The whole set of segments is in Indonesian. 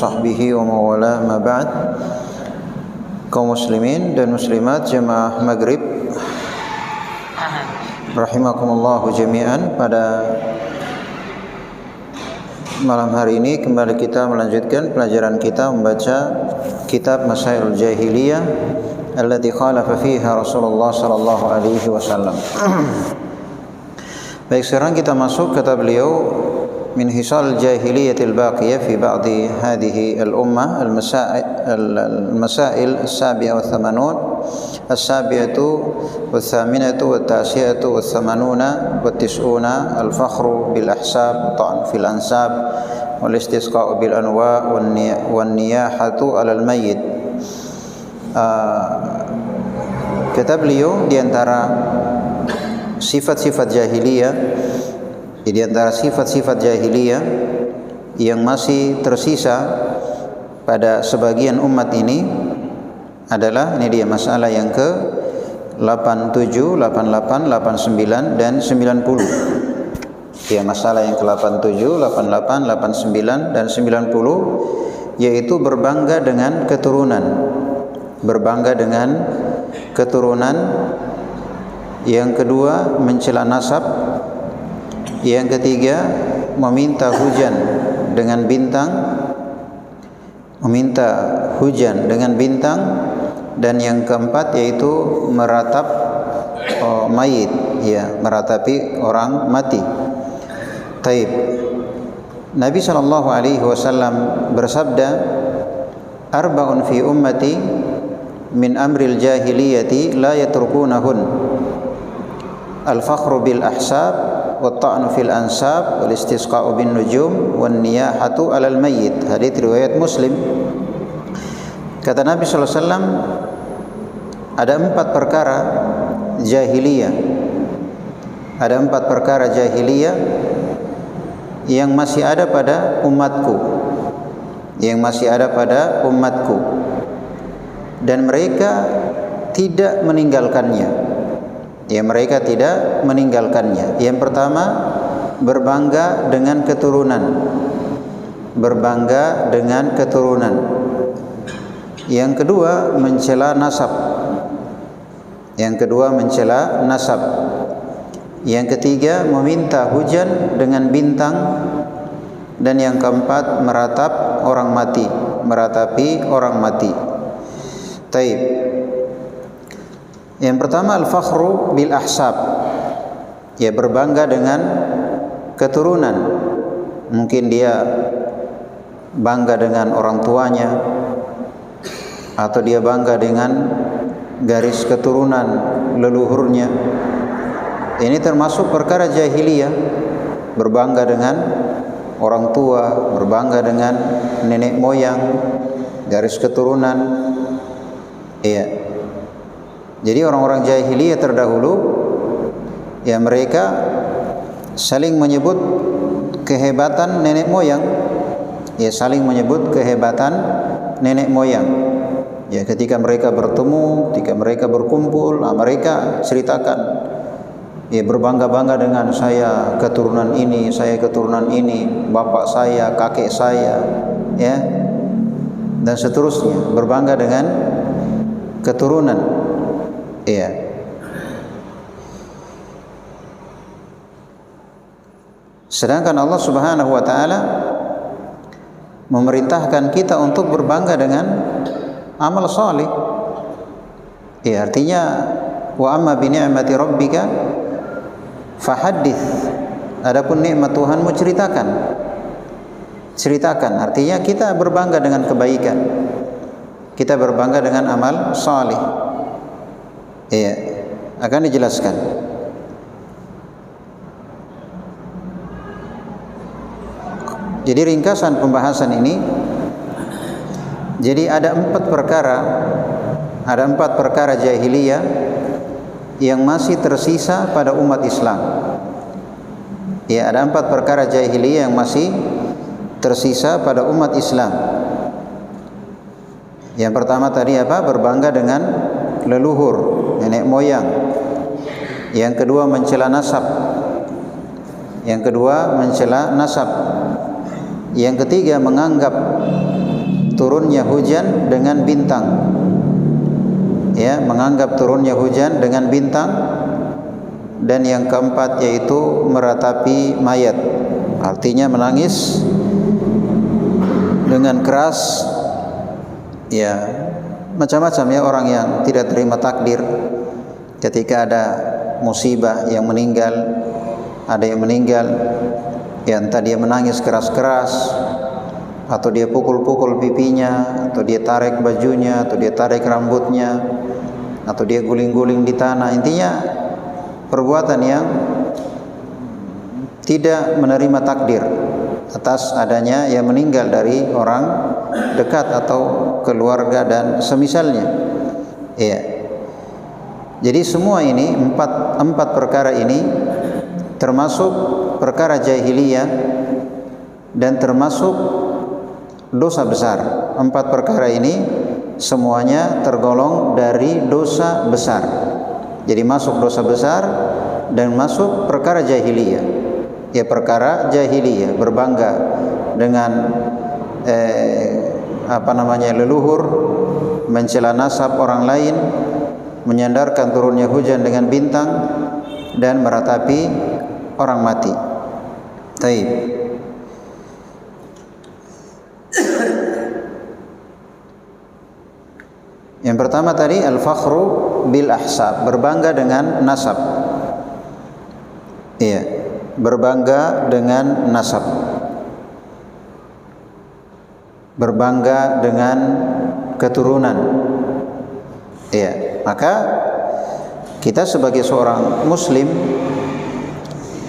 sahbihi wa mawala ma ba'd. Kaum muslimin dan muslimat jemaah maghrib rahimakumullahu jami'an, pada malam hari ini kembali kita melanjutkan pelajaran kita membaca kitab Masailul Jahiliyah allati khalafa fiha Rasulullah sallallahu alaihi wasallam. Baik, sekarang kita masuk kata beliau min hisal jahiliyatil baqiyah fi ba'di hadhihi al-ummah al-masail as-sabi'ah wa thamanun as-sabi'atu wa thaminatu wa tasi'atu wa thamanuna wa tis'una al-fakhru bil ahsab ta'an fil ansab wal istisqa'u bil anwa' wan niyahatu 'alal mayyit. Kata beliau di antara sifat-sifat jahiliyah, di antara sifat-sifat jahiliyah yang masih tersisa pada sebagian umat ini adalah, ini dia masalah yang ke 87, 88, 89 dan 90. Ya, masalah yang ke 87, 88, 89 dan 90, yaitu berbangga dengan keturunan. Berbangga dengan keturunan. Yang kedua, mencela nasab. Yang ketiga, meminta hujan dengan bintang, meminta hujan dengan bintang. Dan yang keempat yaitu meratap mayit, ya, meratapi orang mati. Taib. Nabi sallallahu alaihi wasallam bersabda, arba'un fi ummati min amril jahiliyati la yatrukunahun, al-fakhru bil ahsab wa ta'nu fil ansab wal istisqa'u bin nujum wan niyahatu 'alal mayyit. Hadits riwayat Muslim. Kata Nabi sallallahu alaihi wasallam, ada 4 perkara jahiliyah. Ada 4 perkara jahiliyah yang masih ada pada umatku. Yang masih ada pada umatku. Dan mereka tidak meninggalkannya. Ya, mereka tidak meninggalkannya. Yang pertama, berbangga dengan keturunan. Berbangga dengan keturunan. Yang kedua, mencela nasab. Yang kedua, mencela nasab. Yang ketiga, meminta hujan dengan bintang. Dan yang keempat, meratap orang mati, meratapi orang mati. Taib. Yang pertama, al-fakhru bil ahsab. Ya, berbangga dengan keturunan. Mungkin dia bangga dengan orang tuanya, atau dia bangga dengan garis keturunan leluhurnya. Ini termasuk perkara jahiliyah. Berbangga dengan orang tua, berbangga dengan nenek moyang, garis keturunan. Iya. Jadi orang-orang jahiliyah terdahulu, ya, mereka saling menyebut kehebatan nenek moyang. Ya, saling menyebut kehebatan nenek moyang. Ya, ketika mereka bertemu, ketika mereka berkumpul, mereka ceritakan, ya, berbangga-bangga dengan saya keturunan ini, saya keturunan ini, bapak saya, kakek saya, ya, dan seterusnya, berbangga dengan keturunan. Iya. Sedangkan Allah Subhanahu wa taala memerintahkan kita untuk berbangga dengan amal salih. Ya, artinya wa amma bi ni'mati rabbika fahaddits. Adapun nikmat Tuhanmu ceritakan. Ceritakan, artinya kita berbangga dengan kebaikan. Kita berbangga dengan amal salih. Iya, akan dijelaskan. Jadi ringkasan pembahasan ini, jadi ada 4 perkara, ada 4 perkara jahiliyah yang masih tersisa pada umat Islam. Ya, ada 4 perkara jahiliyah yang masih tersisa pada umat Islam. Yang pertama tadi apa? Berbangga dengan leluhur, nenek moyang. Yang kedua, mencela nasab. Yang kedua, mencela nasab. Yang ketiga, menganggap turunnya hujan dengan bintang. Ya, menganggap turunnya hujan dengan bintang. Dan yang keempat yaitu meratapi mayat, artinya menangis dengan keras. Ya, macam-macam ya orang yang tidak terima takdir ketika ada musibah yang meninggal, ada yang meninggal, ya entah dia menangis keras-keras, atau dia pukul-pukul pipinya, atau dia tarik bajunya, atau dia tarik rambutnya, atau dia guling-guling di tanah. Intinya perbuatan yang tidak menerima takdir atas adanya yang meninggal dari orang dekat atau keluarga dan semisalnya. Ya. Jadi semua ini empat perkara ini termasuk perkara jahiliyah dan termasuk dosa besar. Empat perkara ini semuanya tergolong dari dosa besar. Jadi masuk dosa besar dan masuk perkara jahiliyah. Ya, perkara jahiliyah, berbangga dengan leluhur, mencela nasab orang lain, menyandarkan turunnya hujan dengan bintang, dan meratapi orang mati. Taib. Yang pertama tadi al-fakhru bil ahsab, berbangga dengan nasab. Iya, berbangga dengan nasab. Berbangga dengan keturunan. Iya, maka kita sebagai seorang muslim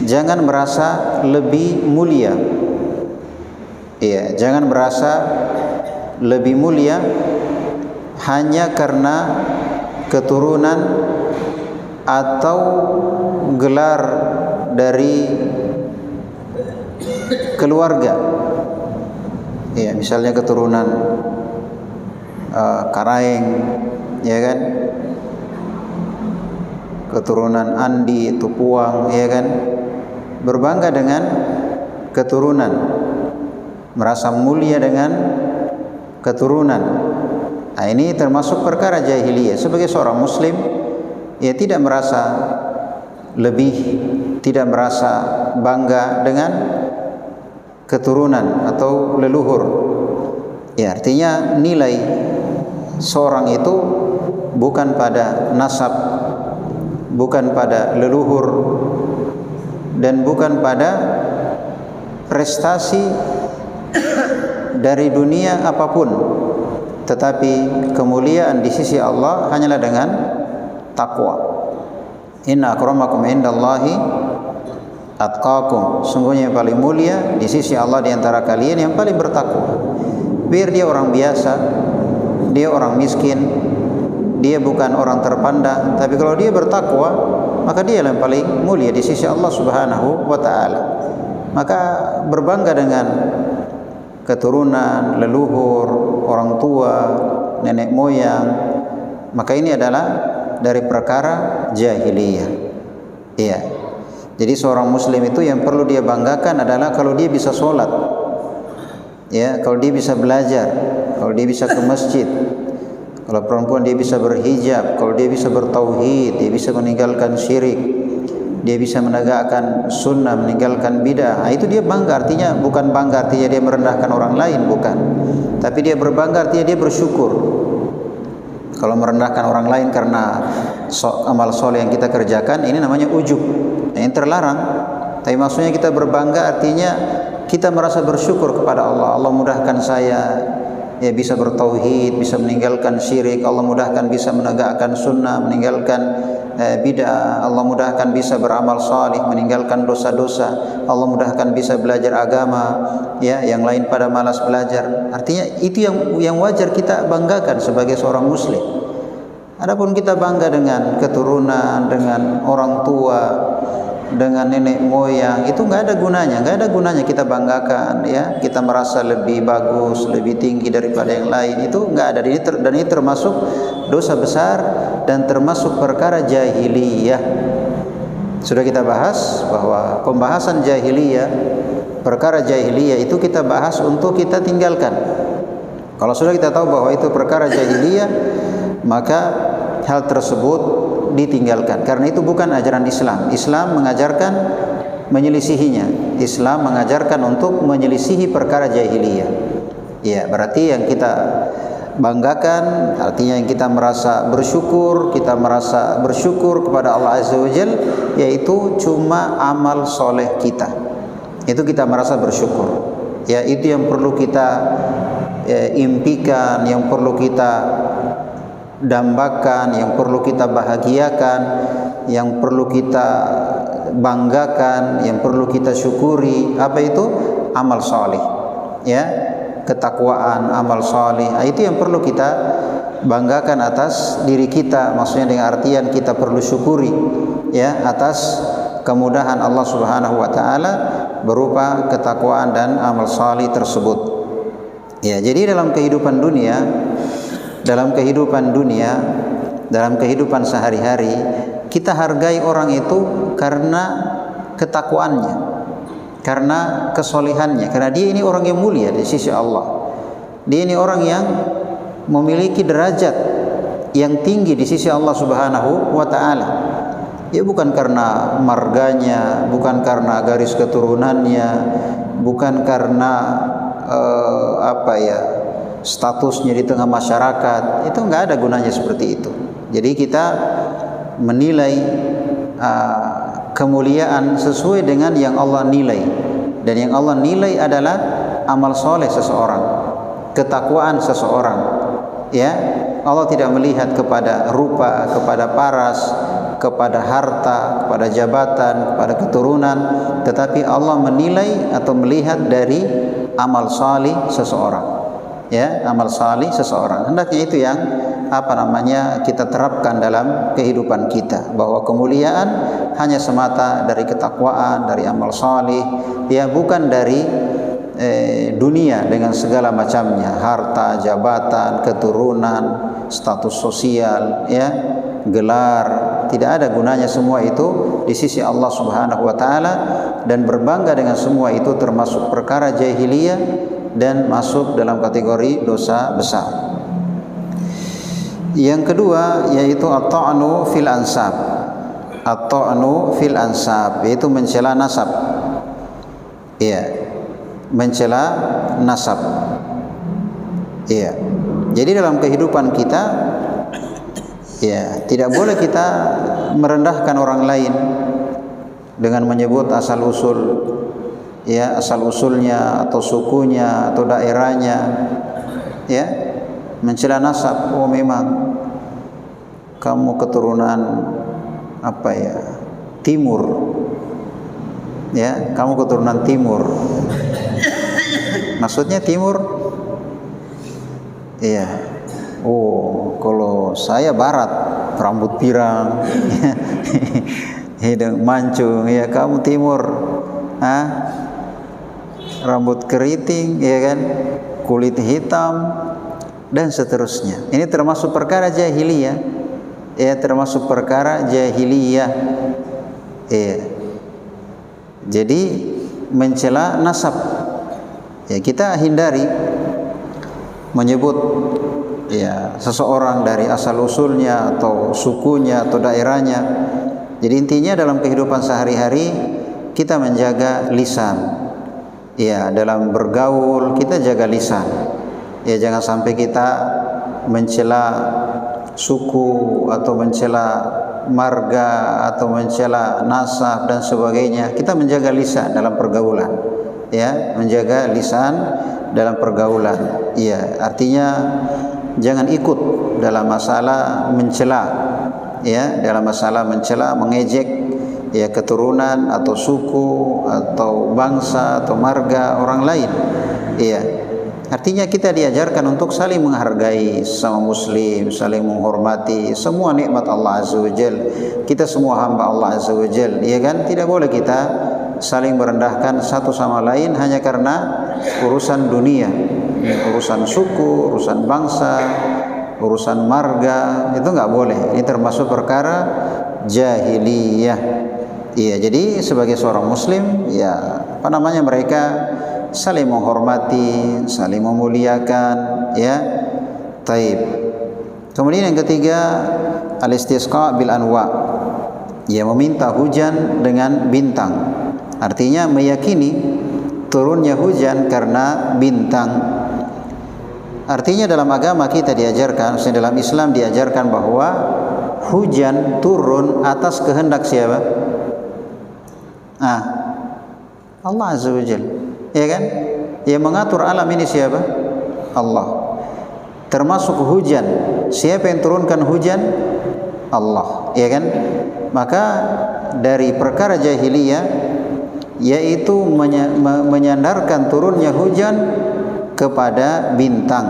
jangan merasa lebih mulia. Iya, jangan merasa lebih mulia hanya karena keturunan atau gelar dari keluarga. Ya, misalnya keturunan Karaeng, ya kan? Keturunan Andi, Tupuang, ya kan? Berbangga dengan keturunan, merasa mulia dengan keturunan. Nah, ini termasuk perkara jahiliyah. Sebagai seorang muslim, ya tidak merasa lebih, tidak merasa bangga dengan keturunan atau leluhur. Ya, artinya nilai seorang itu bukan pada nasab, bukan pada leluhur, dan bukan pada prestasi dari dunia apapun. Tetapi kemuliaan di sisi Allah hanyalah dengan takwa. Inna akramakum indallahi atqakum. Sungguhnya yang paling mulia di sisi Allah di antara kalian yang paling bertakwa. Biar dia orang biasa, dia orang miskin, dia bukan orang terpandang, tapi kalau dia bertakwa, maka dia yang paling mulia di sisi Allah Subhanahu wa taala. Maka berbangga dengan keturunan, leluhur, orang tua, nenek moyang, maka ini adalah dari perkara jahiliyah. Iya. Jadi seorang muslim itu yang perlu dia banggakan adalah kalau dia bisa sholat, ya, kalau dia bisa belajar, kalau dia bisa ke masjid, kalau perempuan dia bisa berhijab, kalau dia bisa bertauhid, dia bisa meninggalkan syirik, dia bisa menegakkan sunnah, meninggalkan bid'ah. Nah, itu dia bangga. Artinya bukan bangga artinya dia merendahkan orang lain, bukan. Tapi dia berbangga artinya dia bersyukur. Kalau merendahkan orang lain karena amal soleh yang kita kerjakan, ini namanya ujub. Nah, ini terlarang. Tapi maksudnya kita berbangga artinya kita merasa bersyukur kepada Allah. Allah mudahkan saya ya bisa bertauhid, bisa meninggalkan syirik. Allah mudahkan bisa menegakkan sunnah, meninggalkan bid'ah. Allah mudahkan bisa beramal salih, meninggalkan dosa-dosa. Allah mudahkan bisa belajar agama, ya, yang lain pada malas belajar. Artinya itu yang wajar kita banggakan sebagai seorang muslim. Adapun kita bangga dengan keturunan, dengan orang tua, dengan nenek moyang, itu nggak ada gunanya, nggak ada gunanya kita banggakan, ya. Kita merasa lebih bagus, lebih tinggi daripada yang lain, itu nggak ada. Dan ini termasuk dosa besar dan termasuk perkara jahiliyah. Sudah kita bahas bahwa pembahasan jahiliyah, perkara jahiliyah itu kita bahas untuk kita tinggalkan. Kalau sudah kita tahu bahwa itu perkara jahiliyah, maka hal tersebut ditinggalkan, karena itu bukan ajaran Islam. Islam mengajarkan menyelisihinya. Islam mengajarkan untuk menyelisihi perkara jahiliyah. Ya, berarti yang kita banggakan, artinya yang kita merasa bersyukur kepada Allah Azza wa Jalla, yaitu cuma amal soleh kita. Itu kita merasa bersyukur. Ya, itu yang perlu kita impikan, yang perlu kita dambakan, yang perlu kita bahagiakan, yang perlu kita banggakan, yang perlu kita syukuri. Apa itu? Amal soleh, ya, ketakwaan, amal soleh. Itu yang perlu kita banggakan atas diri kita. Maksudnya dengan artian kita perlu syukuri, ya, atas kemudahan Allah Subhanahu wa taala berupa ketakwaan dan amal salih tersebut. Ya, jadi dalam kehidupan dunia, dalam kehidupan sehari-hari, kita hargai orang itu karena ketakwaannya, karena kesolehannya, karena dia ini orang yang mulia di sisi Allah. Dia ini orang yang memiliki derajat yang tinggi di sisi Allah Subhanahu wa taala. Ya, bukan karena marganya, bukan karena garis keturunannya, bukan karena statusnya di tengah masyarakat. Itu enggak ada gunanya seperti itu. Jadi kita menilai kemuliaan sesuai dengan yang Allah nilai, dan yang Allah nilai adalah amal soleh seseorang, ketakwaan seseorang. Ya, Allah tidak melihat kepada rupa, kepada paras, kepada harta, kepada jabatan, kepada keturunan, tetapi Allah menilai atau melihat dari amal salih seseorang. Ya, amal salih seseorang. Hendaknya itu yang kita terapkan dalam kehidupan kita, bahwa kemuliaan hanya semata dari ketakwaan, dari amal salih, ya, bukan dari dunia dengan segala macamnya, harta, jabatan, keturunan, status sosial, ya, gelar. Tidak ada gunanya semua itu di sisi Allah Subhanahu wa taala, dan berbangga dengan semua itu termasuk perkara jahiliyah dan masuk dalam kategori dosa besar. Yang kedua yaitu at-ta'nu fil ansab. At-ta'nu fil ansab yaitu mencela nasab. Iya, mencela nasab. Iya. Jadi dalam kehidupan kita, ya, tidak boleh kita merendahkan orang lain dengan menyebut asal usul, ya, asal usulnya atau sukunya atau daerahnya, ya, mencela nasab. Oh, memang kamu keturunan Timur, ya, kamu keturunan Timur. Maksudnya Timur, iya. Oh, kalau saya Barat, rambut pirang, hidung mancung, ya, kamu Timur, rambut keriting, ya kan, kulit hitam, dan seterusnya. Ini termasuk perkara jahiliyah, ya, termasuk perkara jahiliyah. Ya. Jadi mencela nasab, ya, kita hindari menyebut, ya, seseorang dari asal usulnya atau sukunya atau daerahnya. Jadi intinya dalam kehidupan sehari-hari kita menjaga lisan. Ya, dalam bergaul kita jaga lisan. Ya, jangan sampai kita mencela suku atau mencela marga atau mencela nasab dan sebagainya. Kita menjaga lisan dalam pergaulan. Ya, menjaga lisan dalam pergaulan. Ya, artinya jangan ikut dalam masalah mencela, ya, dalam masalah mencela, mengejek, ya, keturunan atau suku atau bangsa atau marga orang lain. Ya, artinya kita diajarkan untuk saling menghargai sama muslim, saling menghormati semua nikmat Allah Azza wa Jal. Kita semua hamba Allah Azza wa Jal, ya kan? Tidak boleh kita saling merendahkan satu sama lain hanya karena urusan dunia, urusan suku, urusan bangsa, urusan marga. Itu nggak boleh. Ini termasuk perkara jahiliyah. Iya, jadi sebagai seorang muslim, ya, mereka saling menghormati, saling memuliakan, ya. Taib. Kemudian yang ketiga, al-istisqa bil anwa, ya, meminta hujan dengan bintang. Artinya meyakini turunnya hujan karena bintang. Artinya dalam agama kita diajarkan, dalam Islam diajarkan bahwa hujan turun atas kehendak siapa? Allah Azza wa Jalla. Ya kan? Yang mengatur alam ini siapa? Allah. Termasuk hujan. Siapa yang turunkan hujan? Allah. Ya kan? Maka dari perkara jahiliyah yaitu menyandarkan turunnya hujan kepada bintang.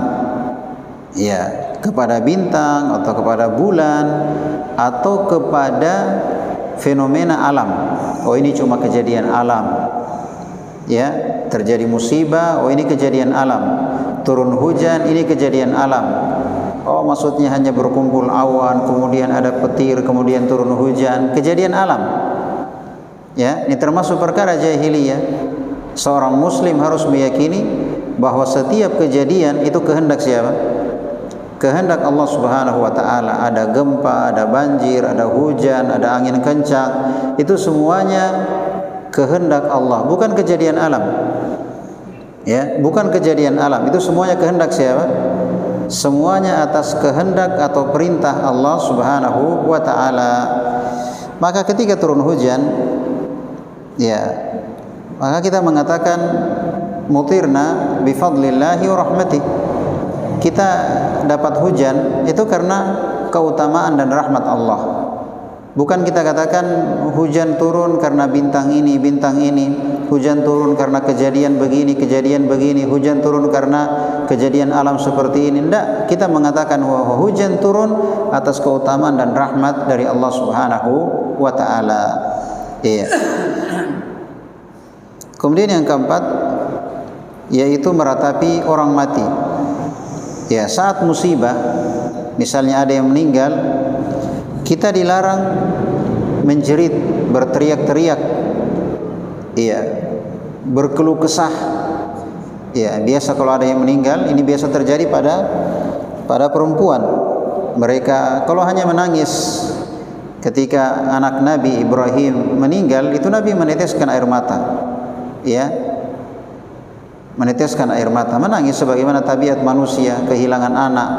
Ya, kepada bintang atau kepada bulan atau kepada fenomena alam. Oh, ini cuma kejadian alam. Ya, terjadi musibah, oh ini kejadian alam. Turun hujan, ini kejadian alam. Oh, maksudnya hanya berkumpul awan, kemudian ada petir, kemudian turun hujan, kejadian alam. Ya, ini termasuk perkara jahiliyah. Seorang muslim harus meyakini bahwa setiap kejadian itu kehendak siapa? Kehendak Allah Subhanahu wa taala. Ada gempa, ada banjir, ada hujan, ada angin kencang. Itu semuanya kehendak Allah, bukan kejadian alam. Ya, bukan kejadian alam. Itu semuanya kehendak siapa? Semuanya atas kehendak atau perintah Allah Subhanahu wa taala. Maka ketika turun hujan, ya, maka kita mengatakan mutirna bi fadlillahi wa rahmatih. Kita dapat hujan itu karena keutamaan dan rahmat Allah. Bukan kita katakan hujan turun karena bintang ini, hujan turun karena kejadian begini, hujan turun karena kejadian alam seperti ini. Tidak, kita mengatakan bahwa hujan turun atas keutamaan dan rahmat dari Allah Subhanahu wa taala. Iya. Kemudian yang keempat yaitu meratapi orang mati. Ya, saat musibah, misalnya ada yang meninggal, kita dilarang menjerit, berteriak-teriak, iya, berkeluh kesah. Ya, biasa kalau ada yang meninggal, ini biasa terjadi pada perempuan. Mereka kalau hanya menangis. Ketika anak Nabi Ibrahim meninggal, itu Nabi meneteskan air mata. Ya, meneteskan air mata, menangis sebagaimana tabiat manusia kehilangan anak.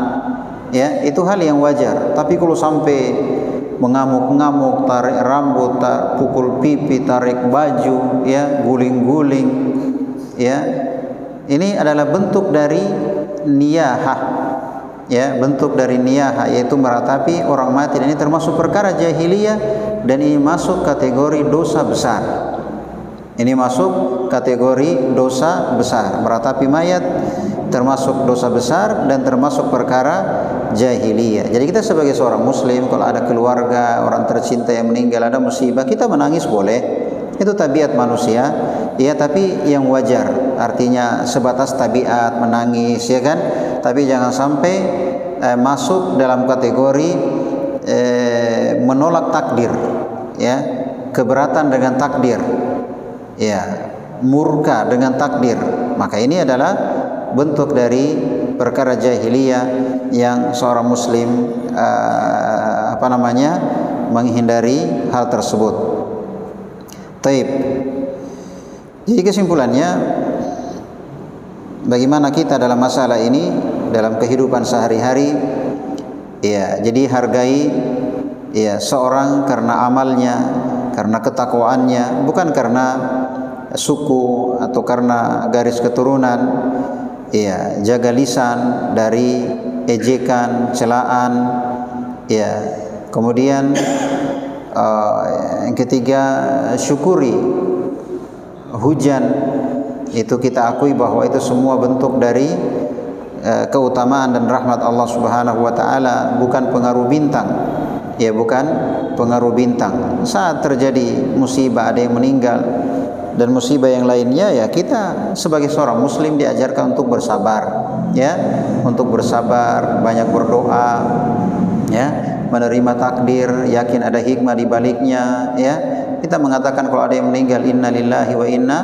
Ya, itu hal yang wajar. Tapi kalau sampai mengamuk-ngamuk, tarik rambut, pukul pipi, tarik baju, ya, guling-guling, ya, ini adalah bentuk dari niyahah. Ya, bentuk dari niyahah, yaitu meratapi orang mati. Dan ini termasuk perkara jahiliyah dan ini masuk kategori dosa besar. Ini masuk kategori dosa besar. Meratapi mayat termasuk dosa besar dan termasuk perkara jahiliyah. Jadi kita sebagai seorang muslim, kalau ada keluarga, orang tercinta yang meninggal, ada musibah, kita menangis boleh. Itu tabiat manusia. Ya, tapi yang wajar. Artinya sebatas tabiat menangis, ya kan? Tapi jangan sampai masuk dalam kategori menolak takdir, ya, keberatan dengan takdir. Ya, murka dengan takdir. Maka ini adalah bentuk dari perkara jahiliyah yang seorang muslim menghindari hal tersebut. Taib. Jadi kesimpulannya, bagaimana kita dalam masalah ini dalam kehidupan sehari-hari? Ya, jadi hargai, ya, seorang karena amalnya, karena ketakwaannya, bukan karena suku atau karena garis keturunan. Ya, jaga lisan dari ejekan, celaan. Ya, kemudian yang ketiga, syukuri hujan. Itu kita akui bahwa itu semua bentuk dari keutamaan dan rahmat Allah Subhanahu wa taala, bukan pengaruh bintang. Ya, bukan pengaruh bintang. Saat terjadi musibah, ada yang meninggal dan musibah yang lainnya, ya, kita sebagai seorang muslim diajarkan untuk bersabar, ya, untuk bersabar, banyak berdoa, ya, menerima takdir, yakin ada hikmah di baliknya, ya. Kita mengatakan kalau ada yang meninggal, inna lillahi wa inna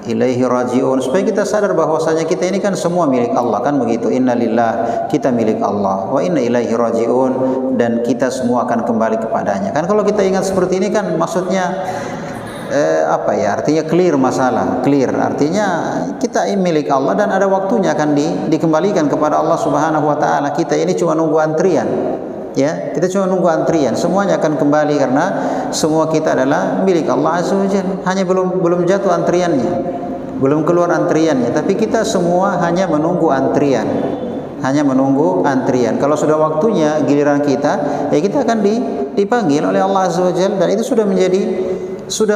ilaihi raji'un, supaya kita sadar bahwasanya kita ini kan semua milik Allah, kan begitu. Innalillah, kita milik Allah, wa inna ilaihi raji'un, dan kita semua akan kembali kepadanya. Kan kalau kita ingat seperti ini kan maksudnya artinya clear masalah, clear artinya kita ini milik Allah dan ada waktunya akan dikembalikan kepada Allah Subhanahu wa taala. Kita ini cuma nunggu antrian. Ya, kita cuma nunggu antrian, semuanya akan kembali karena semua kita adalah milik Allah Azza wa Jalla. Hanya belum jatuh antriannya, belum keluar antriannya, tapi kita semua hanya menunggu antrian. Hanya menunggu antrian. Kalau sudah waktunya giliran kita, ya kita akan dipanggil oleh Allah Azza wa Jalla, dan itu sudah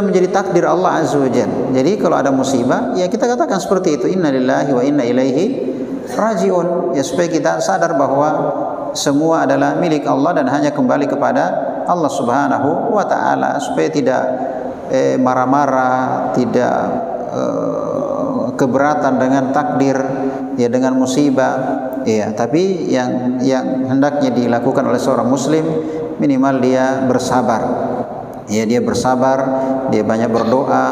menjadi takdir Allah Azza wa Jalla. Jadi kalau ada musibah, ya kita katakan seperti itu, innalillahi wa inna ilaihi raji'un, ya supaya kita sadar bahwa semua adalah milik Allah dan hanya kembali kepada Allah Subhanahu wa taala, supaya tidak marah-marah, tidak keberatan dengan takdir, ya dengan musibah. Ya, tapi yang hendaknya dilakukan oleh seorang muslim, minimal dia bersabar. Ya, dia bersabar, dia banyak berdoa,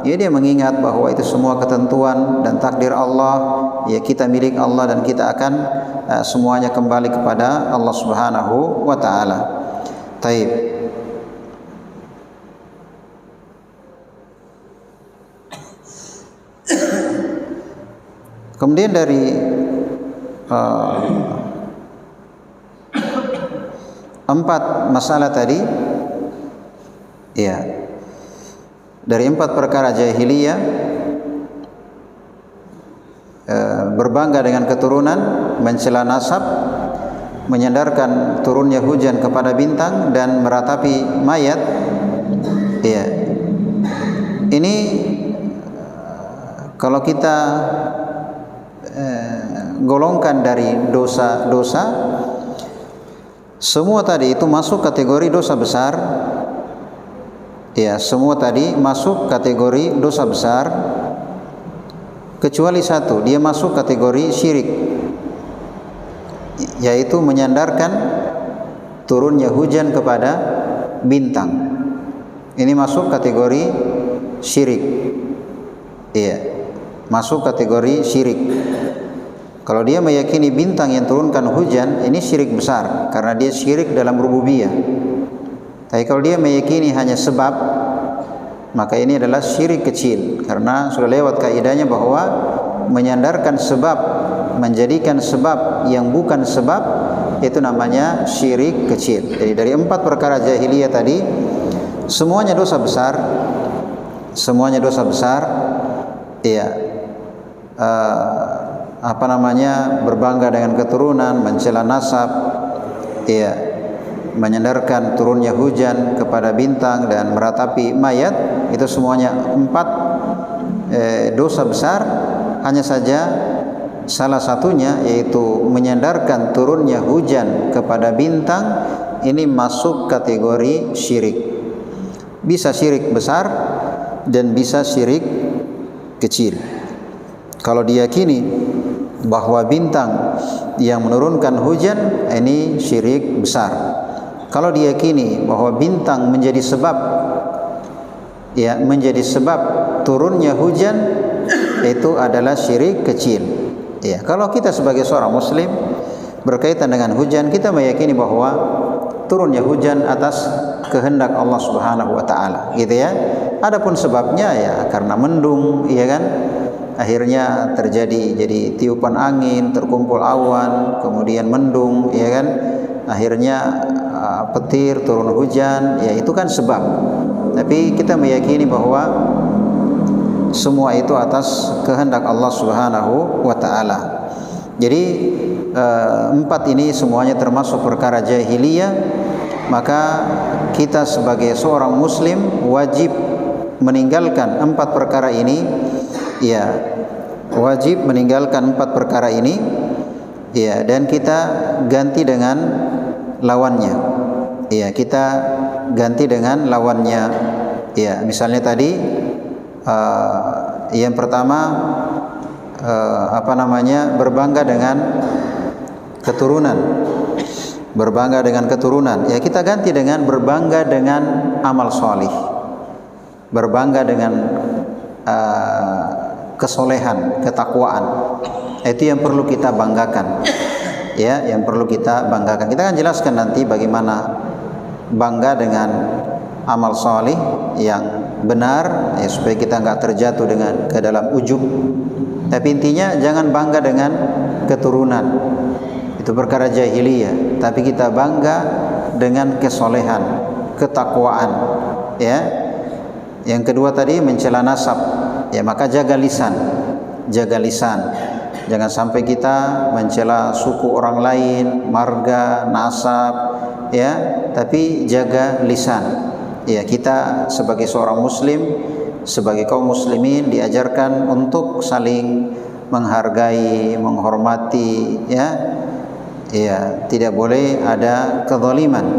ya dia mengingat bahwa itu semua ketentuan dan takdir Allah. Ya, kita milik Allah dan kita akan semuanya kembali kepada Allah Subhanahu wa taala. Taib. Kemudian dari empat masalah tadi, ya, dari 4 perkara jahiliyah, berbangga dengan keturunan, mencela nasab, menyandarkan turunnya hujan kepada bintang, dan meratapi mayat. Ya, ini kalau kita golongkan dari dosa-dosa, semua tadi itu masuk kategori dosa besar. Ya, semua tadi masuk kategori dosa besar, kecuali satu, dia masuk kategori syirik, yaitu menyandarkan turunnya hujan kepada bintang. Ini masuk kategori syirik. Iya, masuk kategori syirik. Kalau dia meyakini bintang yang turunkan hujan, ini syirik besar karena dia syirik dalam rububiyah. Tapi kalau dia meyakini hanya sebab, maka ini adalah syirik kecil, karena sudah lewat kaidahnya bahwa menyandarkan sebab, menjadikan sebab yang bukan sebab, itu namanya syirik kecil. Jadi dari 4 perkara jahiliyah tadi, semuanya dosa besar, semuanya dosa besar. Ya, berbangga dengan keturunan, mencela nasab, ya, menyandarkan turunnya hujan kepada bintang, dan meratapi mayat, itu semuanya 4 dosa besar. Hanya saja salah satunya, yaitu menyandarkan turunnya hujan kepada bintang, ini masuk kategori syirik. Bisa syirik besar dan bisa syirik kecil. Kalau diyakini bahwa bintang yang menurunkan hujan, ini syirik besar. Kalau diyakini bahwa bintang menjadi sebab, ya, menjadi sebab turunnya hujan, itu adalah syirik kecil. Ya, kalau kita sebagai seorang muslim berkaitan dengan hujan, kita meyakini bahwa turunnya hujan atas kehendak Allah Subhanahu wa taala, gitu ya. Adapun sebabnya, ya karena mendung, ya kan, akhirnya terjadi jadi tiupan angin, terkumpul awan, kemudian mendung, ya kan, akhirnya petir, turun hujan, ya itu kan sebab. Tapi kita meyakini bahwa semua itu atas kehendak Allah Subhanahu wa taala. Jadi 4 ini semuanya termasuk perkara jahiliyah, maka kita sebagai seorang muslim wajib meninggalkan 4 perkara ini. Ya, wajib meninggalkan 4 perkara ini, ya, dan kita ganti dengan lawannya. Ya, kita ganti dengan lawannya. Ya, misalnya tadi yang pertama berbangga dengan keturunan. Berbangga dengan keturunan. Ya, kita ganti dengan berbangga dengan amal solih. Berbangga dengan kesolehan, ketakwaan. Itu yang perlu kita banggakan. Ya, yang perlu kita banggakan. Kita akan jelaskan nanti bagaimana bangga dengan amal salih yang benar, ya, supaya kita nggak terjatuh ke dalam ujub. Tapi intinya jangan bangga dengan keturunan, itu perkara jahiliyah. Tapi kita bangga dengan kesolehan, ketakwaan. Ya, yang kedua tadi mencela nasab. Ya, maka jaga lisan, jaga lisan. Jangan sampai kita mencela suku orang lain, marga, nasab, ya. Tapi jaga lisan. Ya, kita sebagai seorang muslim, sebagai kaum muslimin diajarkan untuk saling menghargai, menghormati, ya. Ya, tidak boleh ada kezaliman.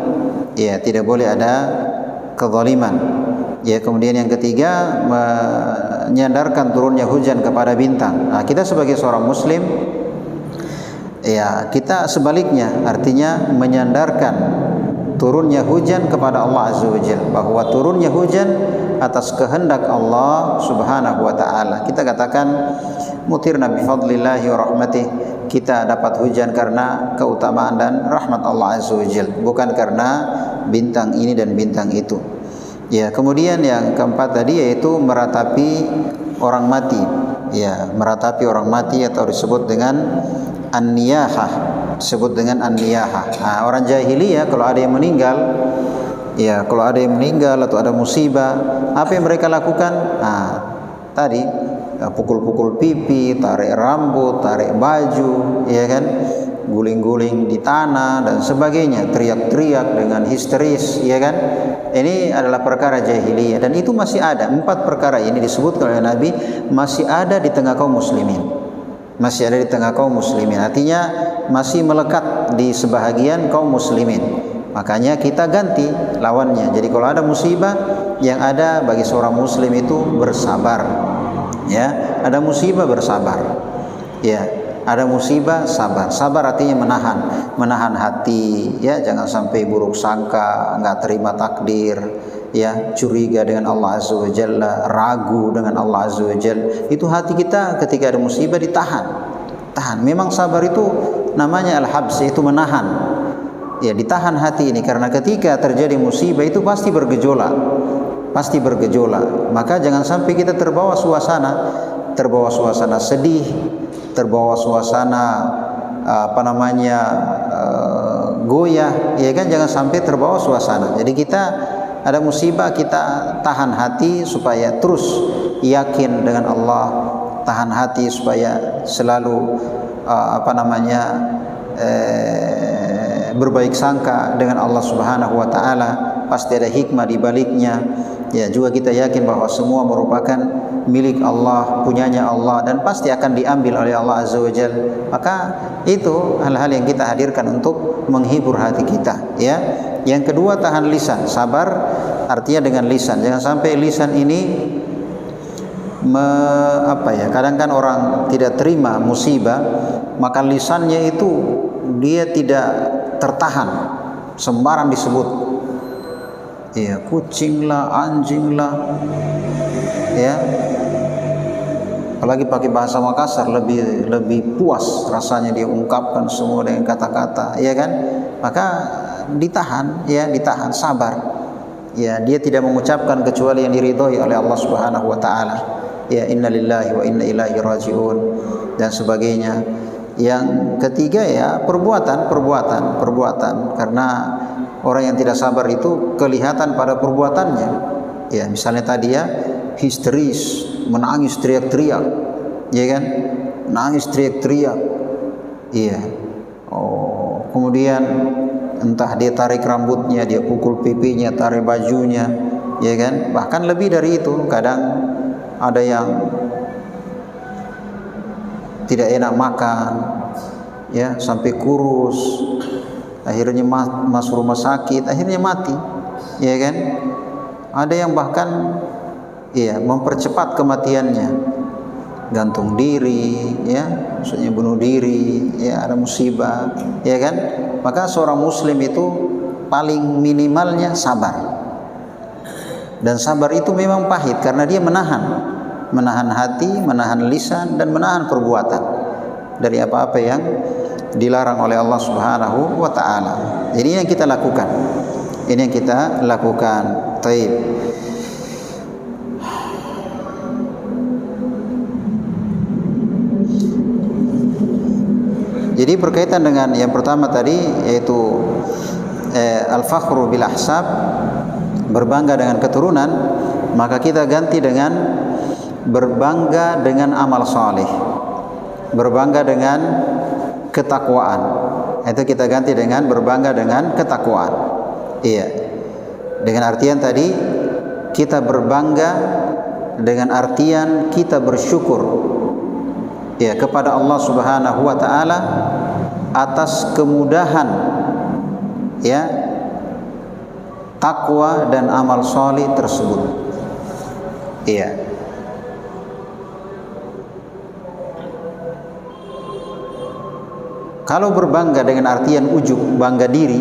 Ya, tidak boleh ada kezaliman. Ya, kemudian yang ketiga menyandarkan turunnya hujan kepada bintang. Nah, kita sebagai seorang muslim, ya, kita sebaliknya, artinya menyandarkan turunnya hujan kepada Allah Azza wa Jalla, bahwa turunnya hujan atas kehendak Allah Subhanahu wa taala. Kita katakan mutirna bi fadlillahi wa rahmatih, kita dapat hujan karena keutamaan dan rahmat Allah Azza wa Jalla, bukan karena bintang ini dan bintang itu. Ya, kemudian yang keempat tadi yaitu meratapi orang mati. Ya, meratapi orang mati atau disebut dengan an-niyahah, disebut dengan an-niyahah. Nah, orang jahiliyah kalau ada yang meninggal, ya, kalau ada yang meninggal atau ada musibah, apa yang mereka lakukan? Nah, tadi pukul-pukul pipi, tarik rambut, tarik baju, ya kan? Guling-guling di tanah dan sebagainya, teriak-teriak dengan histeris, ya kan? Ini adalah perkara jahiliyah dan itu masih ada. 4 perkara ini disebutkan oleh Nabi masih ada di tengah kaum muslimin. Masih ada di tengah kaum muslimin. Artinya masih melekat di sebahagian kaum muslimin. Makanya kita ganti lawannya. Jadi kalau ada musibah, yang ada bagi seorang muslim itu bersabar. Ya, ada musibah bersabar. Ya, ada musibah sabar. Sabar artinya menahan hati, ya, jangan sampai buruk sangka, enggak terima takdir, ya, curiga dengan Allah Azza wa Jalla, ragu dengan Allah Azza wa Jalla. Itu hati kita ketika ada musibah ditahan. Tahan. Memang sabar itu namanya al-habs, itu menahan. Ya, ditahan hati ini karena ketika terjadi musibah itu pasti bergejolak. Pasti bergejolak. Maka jangan sampai kita terbawa suasana sedih, terbawa suasana goyah, ya kan, jangan sampai terbawa suasana. Jadi kita ada musibah, kita tahan hati supaya terus yakin dengan Allah, tahan hati supaya selalu berbaik sangka dengan Allah Subhanahu wa taala. Pasti ada hikmah di baliknya. Ya, juga kita yakin bahwa semua merupakan milik Allah, punyanya Allah, dan pasti akan diambil oleh Allah Azza wa Jalla. Maka itu hal-hal yang kita hadirkan untuk menghibur hati kita, ya. Yang kedua, tahan lisan. Sabar artinya dengan lisan. Jangan sampai lisan ini kadang kan orang tidak terima musibah, maka lisannya itu dia tidak tertahan, sembarang disebut. Ya, kucing lah, anjing lah, ya. Apalagi pakai bahasa Makassar lebih puas rasanya dia ungkapkan semua dengan kata-kata, ya kan? Maka ditahan, ya, ditahan, sabar. Ya, dia tidak mengucapkan kecuali yang diridhoi oleh Allah Subhanahu wa taala. Ya, innalillahi wa inna ilaihi rajiun dan sebagainya. Yang ketiga, ya, perbuatan, karena orang yang tidak sabar itu kelihatan pada perbuatannya. Ya, misalnya tadi, ya, histeris, menangis teriak-teriak, ya kan? Nangis teriak-teriak. Iya. Oh, kemudian entah dia tarik rambutnya, dia pukul pipinya, tarik bajunya, ya kan? Bahkan lebih dari itu, kadang ada yang tidak enak makan, ya, sampai kurus, akhirnya masuk rumah sakit, akhirnya mati, ya kan? Ada yang bahkan, ya, mempercepat kematiannya, gantung diri, ya, maksudnya bunuh diri, ya, ada musibah, ya kan? Maka seorang muslim itu paling minimalnya sabar, dan sabar itu memang pahit karena dia menahan, menahan hati, menahan lisan, dan menahan perbuatan dari apa-apa yang dilarang oleh Allah Subhanahu wa taala. Jadi ini yang kita lakukan. Ini yang kita lakukan. Taib. Jadi berkaitan dengan yang pertama tadi, yaitu al-fakhru bil ahsab, berbangga dengan keturunan, maka kita ganti dengan berbangga dengan amal saleh, berbangga dengan ketakwaan. Itu kita ganti dengan berbangga dengan ketakwaan. Iya. Dengan artian tadi kita berbangga dengan artian kita bersyukur ya kepada Allah Subhanahu wa taala atas kemudahan ya takwa dan amal saleh tersebut. Iya. Kalau berbangga dengan artian ujub, bangga diri,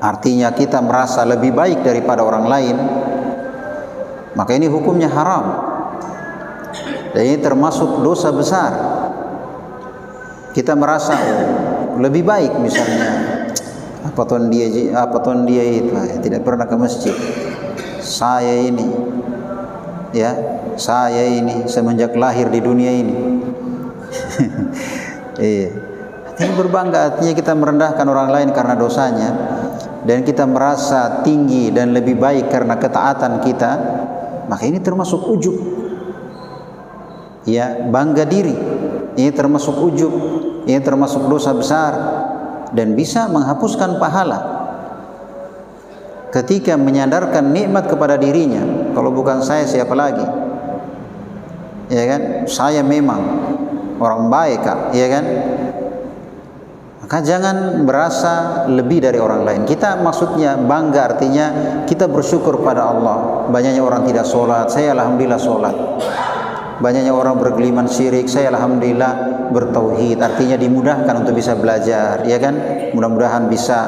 artinya kita merasa lebih baik daripada orang lain, maka ini hukumnya haram. Dan ini termasuk dosa besar. Kita merasa lebih baik, misalnya apa tuan dia itu tidak pernah ke masjid. Saya ini semenjak lahir di dunia ini. Ini berbangga, artinya kita merendahkan orang lain karena dosanya, dan kita merasa tinggi dan lebih baik karena ketaatan kita, maka ini termasuk ujub. Ya, bangga diri. Ini termasuk ujub, ini termasuk dosa besar dan bisa menghapuskan pahala. Ketika menyandarkan nikmat kepada dirinya, kalau bukan saya siapa lagi? Ya kan? Saya memang orang baik, Kak, ya kan? Maka jangan merasa lebih dari orang lain. Kita maksudnya bangga, artinya kita bersyukur pada Allah. Banyaknya orang tidak sholat, saya alhamdulillah sholat. Banyaknya orang bergeliman syirik, saya alhamdulillah bertauhid. Artinya dimudahkan untuk bisa belajar, ya kan? Mudah-mudahan bisa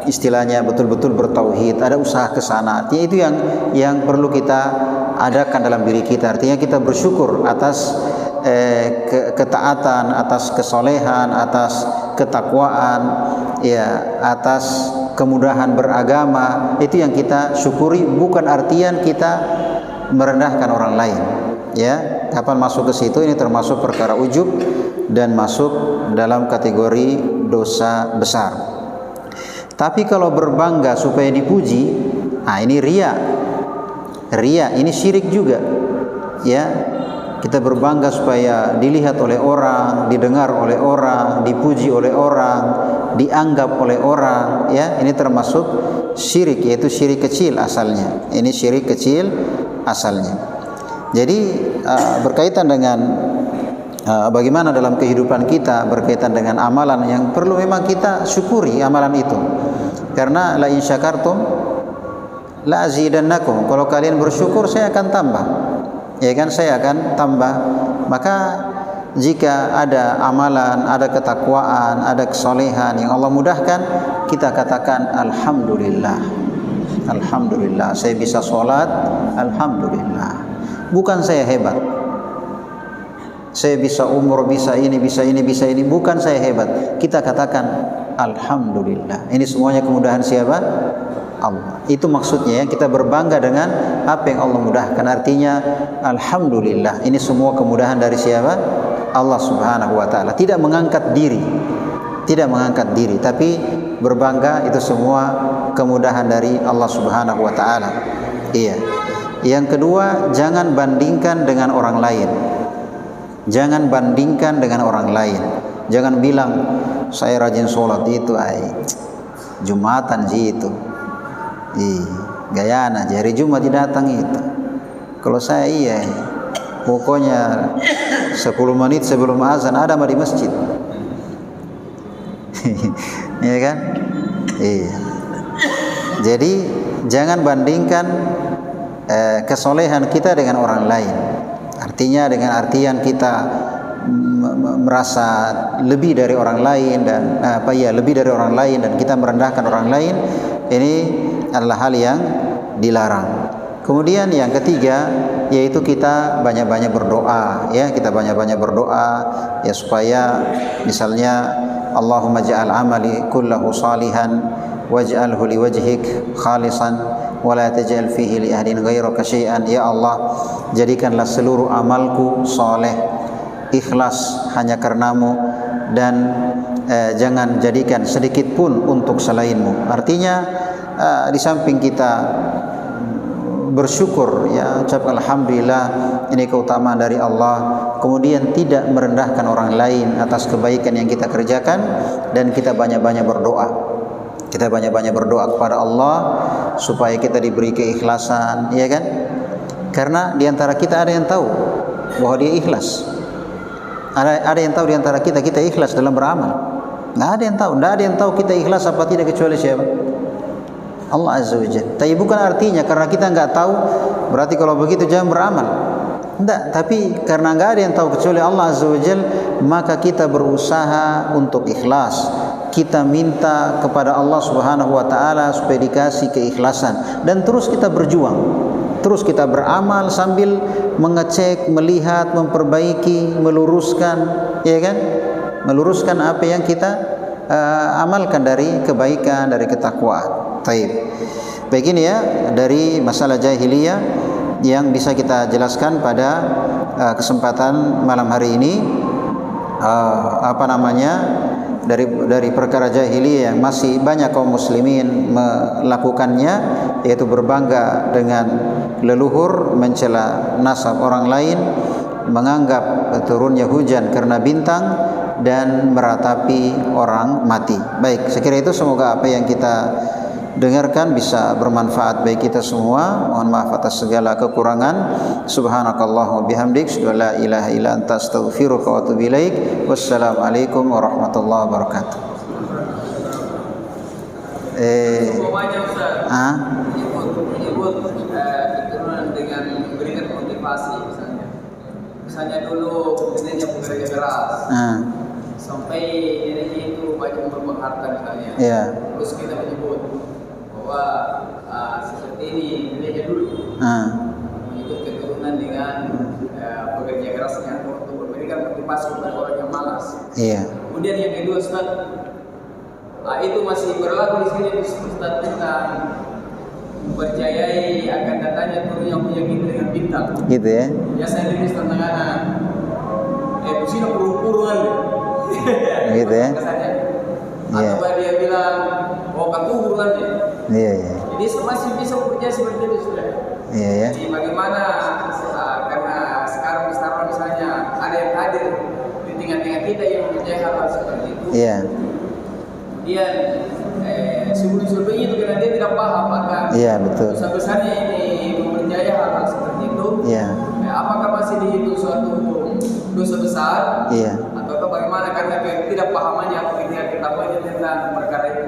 istilahnya betul-betul bertauhid. Ada usaha ke sana. Artinya itu yang perlu kita adakan dalam diri kita. Artinya kita bersyukur atas ketaatan, atas kesolehan, atas ketakwaan, ya, atas kemudahan beragama. Itu yang kita syukuri, bukan artian kita merendahkan orang lain. Ya, kapan masuk ke situ, ini termasuk perkara ujub dan masuk dalam kategori dosa besar. Tapi kalau berbangga supaya dipuji, ini ria. Ria ini syirik juga. Ya, kita berbangga supaya dilihat oleh orang, didengar oleh orang, dipuji oleh orang, dianggap oleh orang, ya, ini termasuk syirik, yaitu syirik kecil asalnya. Ini syirik kecil asalnya. Jadi berkaitan dengan bagaimana dalam kehidupan kita, berkaitan dengan amalan yang perlu memang kita syukuri amalan itu. Karena la in syakartum la azidannakum. Kalau kalian bersyukur, saya akan tambah. Ya kan, saya akan tambah. Maka jika ada amalan, ada ketakwaan, ada kesolehan yang Allah mudahkan, kita katakan alhamdulillah. Alhamdulillah, saya bisa sholat, alhamdulillah. Bukan saya hebat, saya bisa umur, bisa ini, bisa ini, bisa ini. Bukan saya hebat. Kita katakan alhamdulillah. Ini semuanya kemudahan siapa? Allah. Itu maksudnya ya, kita berbangga dengan apa yang Allah mudahkan. Artinya alhamdulillah, ini semua kemudahan dari siapa? Allah Subhanahu wa taala. Tidak mengangkat diri. Tidak mengangkat diri, tapi berbangga itu semua kemudahan dari Allah Subhanahu wa taala. Iya. Yang kedua, jangan bandingkan dengan orang lain. Jangan bandingkan dengan orang lain. Jangan bilang saya rajin sholat itu, Jumatan sih itu. Gayana aja, hari Jumat datang itu. Kalau saya pokoknya 10 menit sebelum azan ada di masjid. Iya kan? Iya. Jadi jangan bandingkan kesolehan kita dengan orang lain. Artinya dengan artian kita merasa lebih dari orang lain dan lebih dari orang lain dan kita merendahkan orang lain, ini adalah hal yang dilarang. Kemudian yang ketiga, yaitu kita banyak-banyak berdoa, ya, kita banyak-banyak berdoa ya, supaya misalnya Allahumma ja'al amali kullahu salihan waj'alhu liwajhik khalisan wa la taj'al fihi li ahadin ghairaka syai'an. Ya Allah, jadikanlah seluruh amalku soleh, ikhlas hanya karenamu, dan jangan jadikan sedikit pun untuk selainmu. Artinya di samping kita bersyukur, ya, ucap alhamdulillah, ini keutamaan dari Allah, kemudian tidak merendahkan orang lain atas kebaikan yang kita kerjakan, dan kita banyak-banyak berdoa. Kita banyak-banyak berdoa kepada Allah supaya kita diberi keikhlasan, ya kan? Karena di antara kita ada yang tahu bahwa dia ikhlas. Ada yang tahu di antara kita ikhlas dalam beramal. Nggak ada yang tahu. Nggak ada yang tahu kita ikhlas apa tidak kecuali siapa? Allah Azza wa Jalla. Tapi bukan artinya karena kita nggak tahu berarti kalau begitu jangan beramal. Tidak. Tapi karena nggak ada yang tahu kecuali Allah Azza wa Jalla, maka kita berusaha untuk ikhlas. Kita minta kepada Allah Subhanahu wa taala supaya dikasih keikhlasan, dan terus kita berjuang. Terus kita beramal sambil mengecek, melihat, memperbaiki, meluruskan, ya kan? Meluruskan apa yang kita amalkan dari kebaikan, dari ketakwaan. Taib. Baik, ini ya dari masalah jahiliyah yang bisa kita jelaskan pada kesempatan malam hari ini. Dari perkara jahiliyah yang masih banyak kaum muslimin melakukannya, yaitu berbangga dengan leluhur, mencela nasab orang lain, menganggap turunnya hujan karena bintang, dan meratapi orang mati. Baik, sekira itu semoga apa yang kita dengarkan bisa bermanfaat bagi kita semua. Mohon maaf atas segala kekurangan. Subhanakallahumma bihamdik, asyhadu an la ilaha illa anta, astaghfiruka wa atubu ilaik. Wassalamualaikum warahmatullahi wabarakatuh. Dengan memberikan motivasi, misalnya dulu neneknya bekerja keras, sampai neneknya itu banyak berharta misalnya, terus kita menyebut bahwa seperti ini neneknya dulu, menyebut keturunan dengan bekerja kerasnya untuk memberikan motivasi kepada orang yang malas. Kemudian yang kedua, Ustaz, itu masih berlaku di sini, Ustaz, tentang mempercayai akan datanya turun yang punya kita dengan bintang. Gitu ya. Biasanya ditulis tentang anak sini purung-purungan. Gitu ya. Atau dia bilang keturunan ya. Iya. Jadi masih bisa bekerja seperti itu sudah. Iya. Jadi bagaimana karena sekarang misalnya ada yang hadir di tengah-tengah kita yang mempercayai hal-hal seperti itu. Iya. Dia sebelum-sebelumnya itu karena dia tidak paham akan besar-besarnya ini mempercayai hal-hal seperti itu. Apakah masih dihitung suatu dosa besar? Atau bagaimana karena ketidakpahamannya atau ketidaktahuannya tentang perkara itu?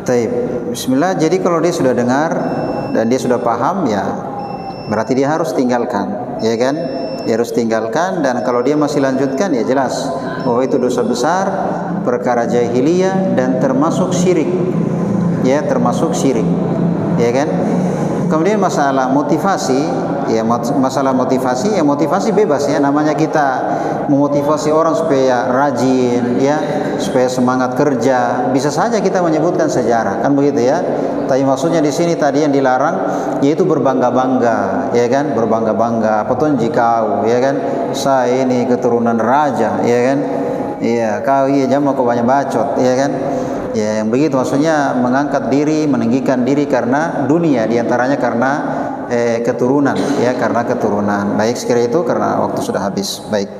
Taib. Bismillah. Jadi kalau dia sudah dengar dan dia sudah paham, ya berarti dia harus tinggalkan, ya kan? Dia harus tinggalkan, dan kalau dia masih lanjutkan, ya jelas bahwa itu dosa besar, perkara jahiliyah, dan termasuk syirik. Ya, termasuk syirik. Ya kan? Kemudian masalah motivasi, ya motivasi bebas ya, namanya kita memotivasi orang supaya rajin, ya, supaya semangat kerja. Bisa saja kita menyebutkan sejarah, kan begitu ya. Tapi maksudnya di sini tadi yang dilarang yaitu berbangga-bangga, ya kan? Berbangga-bangga, petunjuk kau, ya kan? Saya ini keturunan raja, ya kan? Iya, kau iya jamu kau banyak bacot, ya kan? Ya, yang begitu maksudnya mengangkat diri, meninggikan diri karena dunia, diantaranya karena keturunan, ya, karena keturunan. Baik, sekira itu karena waktu sudah habis. Baik.